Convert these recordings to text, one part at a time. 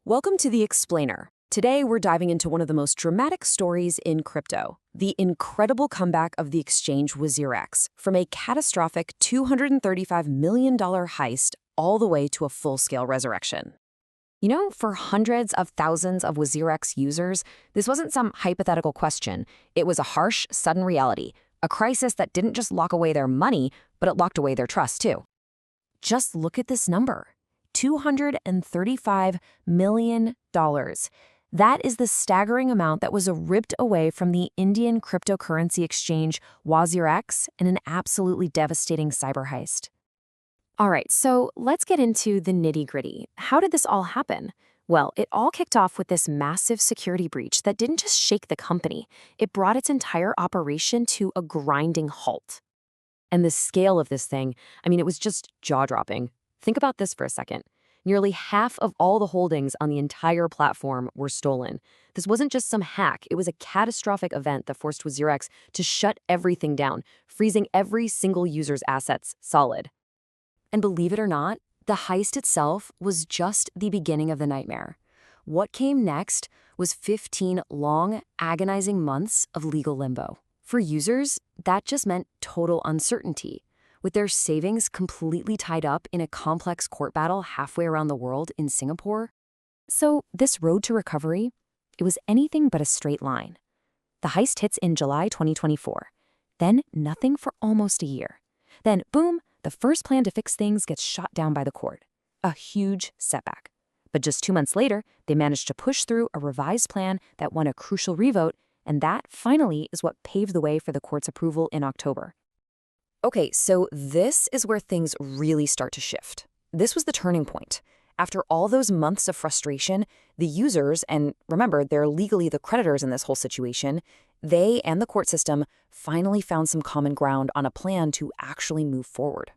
Welcome to The Explainer. Today, we're diving into one of the most dramatic stories in crypto, the incredible comeback of the exchange WazirX, from a catastrophic $235 million heist all the way to a full-scale resurrection. You know, for hundreds of thousands of WazirX users, this wasn't some hypothetical question. It was a harsh, sudden reality, a crisis that didn't just lock away their money, but it locked away their trust, too. Just look at this number. $235 million. That is the staggering amount that was ripped away from the Indian cryptocurrency exchange WazirX in an absolutely devastating cyber heist. All right, so let's get into the nitty-gritty. How did this all happen? Well, it all kicked off with this massive security breach that didn't just shake the company. It brought its entire operation to a grinding halt. And the scale of this thing, it was just jaw-dropping. Think about this for a second. Nearly half of all the holdings on the entire platform were stolen. This wasn't just some hack. It was a catastrophic event that forced WazirX to shut everything down, freezing every single user's assets solid. And believe it or not, the heist itself was just the beginning of the nightmare. What came next was 15 long, agonizing months of legal limbo. For users, that just meant total uncertainty. With their savings completely tied up in a complex court battle halfway around the world in Singapore. So this road to recovery, it was anything but a straight line. The heist hits in July 2024. Then nothing for almost a year. Then, boom, the first plan to fix things gets shot down by the court. A huge setback. But just 2 months later, they managed to push through a revised plan that won a crucial revote, and that, finally, is what paved the way for the court's approval in October. Okay, so this is where things really start to shift. This was the turning point. After all those months of frustration, the users, and remember, they're legally the creditors in this whole situation, they and the court system finally found some common ground on a plan to actually move forward.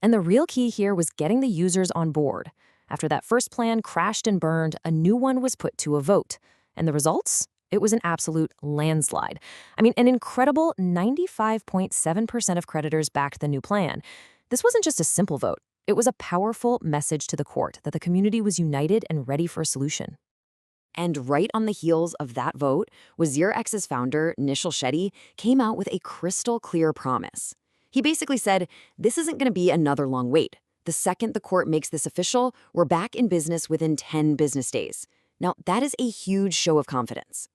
And the real key here was getting the users on board. After that first plan crashed and burned, a new one was put to a vote. And the results? It was an absolute landslide. An incredible 95.7% of creditors backed the new plan. This wasn't just a simple vote. It was a powerful message to the court that the community was united and ready for a solution. And right on the heels of that vote, WazirX's founder, Nishal Shetty, came out with a crystal clear promise. He basically said, this isn't going to be another long wait. The second the court makes this official, we're back in business within 10 business days. Now, that is a huge show of confidence.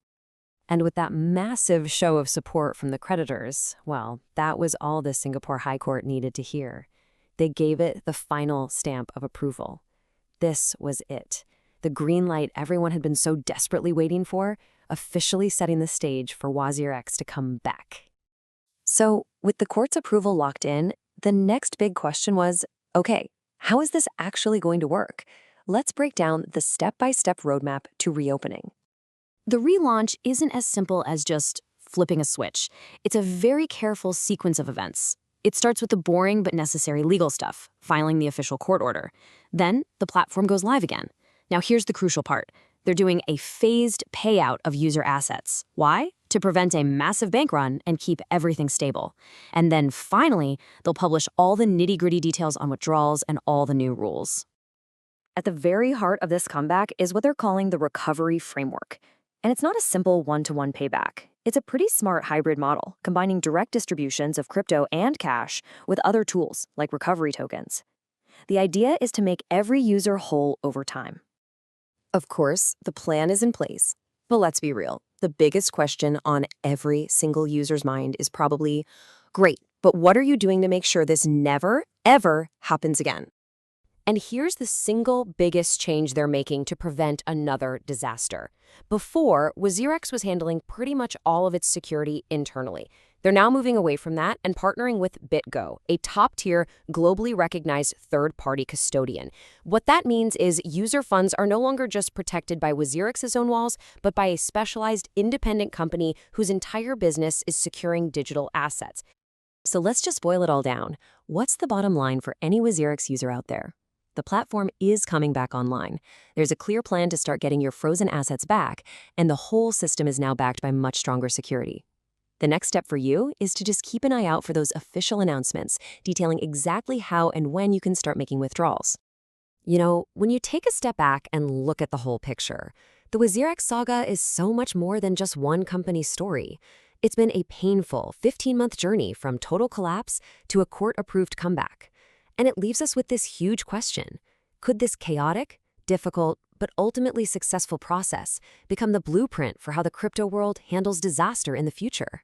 And with that massive show of support from the creditors, well, that was all the Singapore High Court needed to hear. They gave it the final stamp of approval. This was it. The green light everyone had been so desperately waiting for, officially setting the stage for WazirX to come back. So, with the court's approval locked in, the next big question was, okay, how is this actually going to work? Let's break down the step-by-step roadmap to reopening. The relaunch isn't as simple as just flipping a switch. It's a very careful sequence of events. It starts with the boring but necessary legal stuff, filing the official court order. Then, the platform goes live again. Now here's the crucial part. They're doing a phased payout of user assets. Why? To prevent a massive bank run and keep everything stable. And then finally, they'll publish all the nitty-gritty details on withdrawals and all the new rules. At the very heart of this comeback is what they're calling the recovery framework. And it's not a simple one-to-one payback. It's a pretty smart hybrid model, combining direct distributions of crypto and cash with other tools, like recovery tokens. The idea is to make every user whole over time. Of course, the plan is in place. But let's be real. The biggest question on every single user's mind is probably, great, but what are you doing to make sure this never, ever happens again? And here's the single biggest change they're making to prevent another disaster. Before, WazirX was handling pretty much all of its security internally. They're now moving away from that and partnering with BitGo, a top-tier, globally recognized third-party custodian. What that means is user funds are no longer just protected by WazirX's own walls, but by a specialized independent company whose entire business is securing digital assets. So let's just boil it all down. What's the bottom line for any WazirX user out there? The platform is coming back online. There's a clear plan to start getting your frozen assets back, and the whole system is now backed by much stronger security. The next step for you is to just keep an eye out for those official announcements detailing exactly how and when you can start making withdrawals. When you take a step back and look at the whole picture, the WazirX saga is so much more than just one company's story. It's been a painful 15-month journey from total collapse to a court-approved comeback. And it leaves us with this huge question. Could this chaotic, difficult, but ultimately successful process become the blueprint for how the crypto world handles disaster in the future?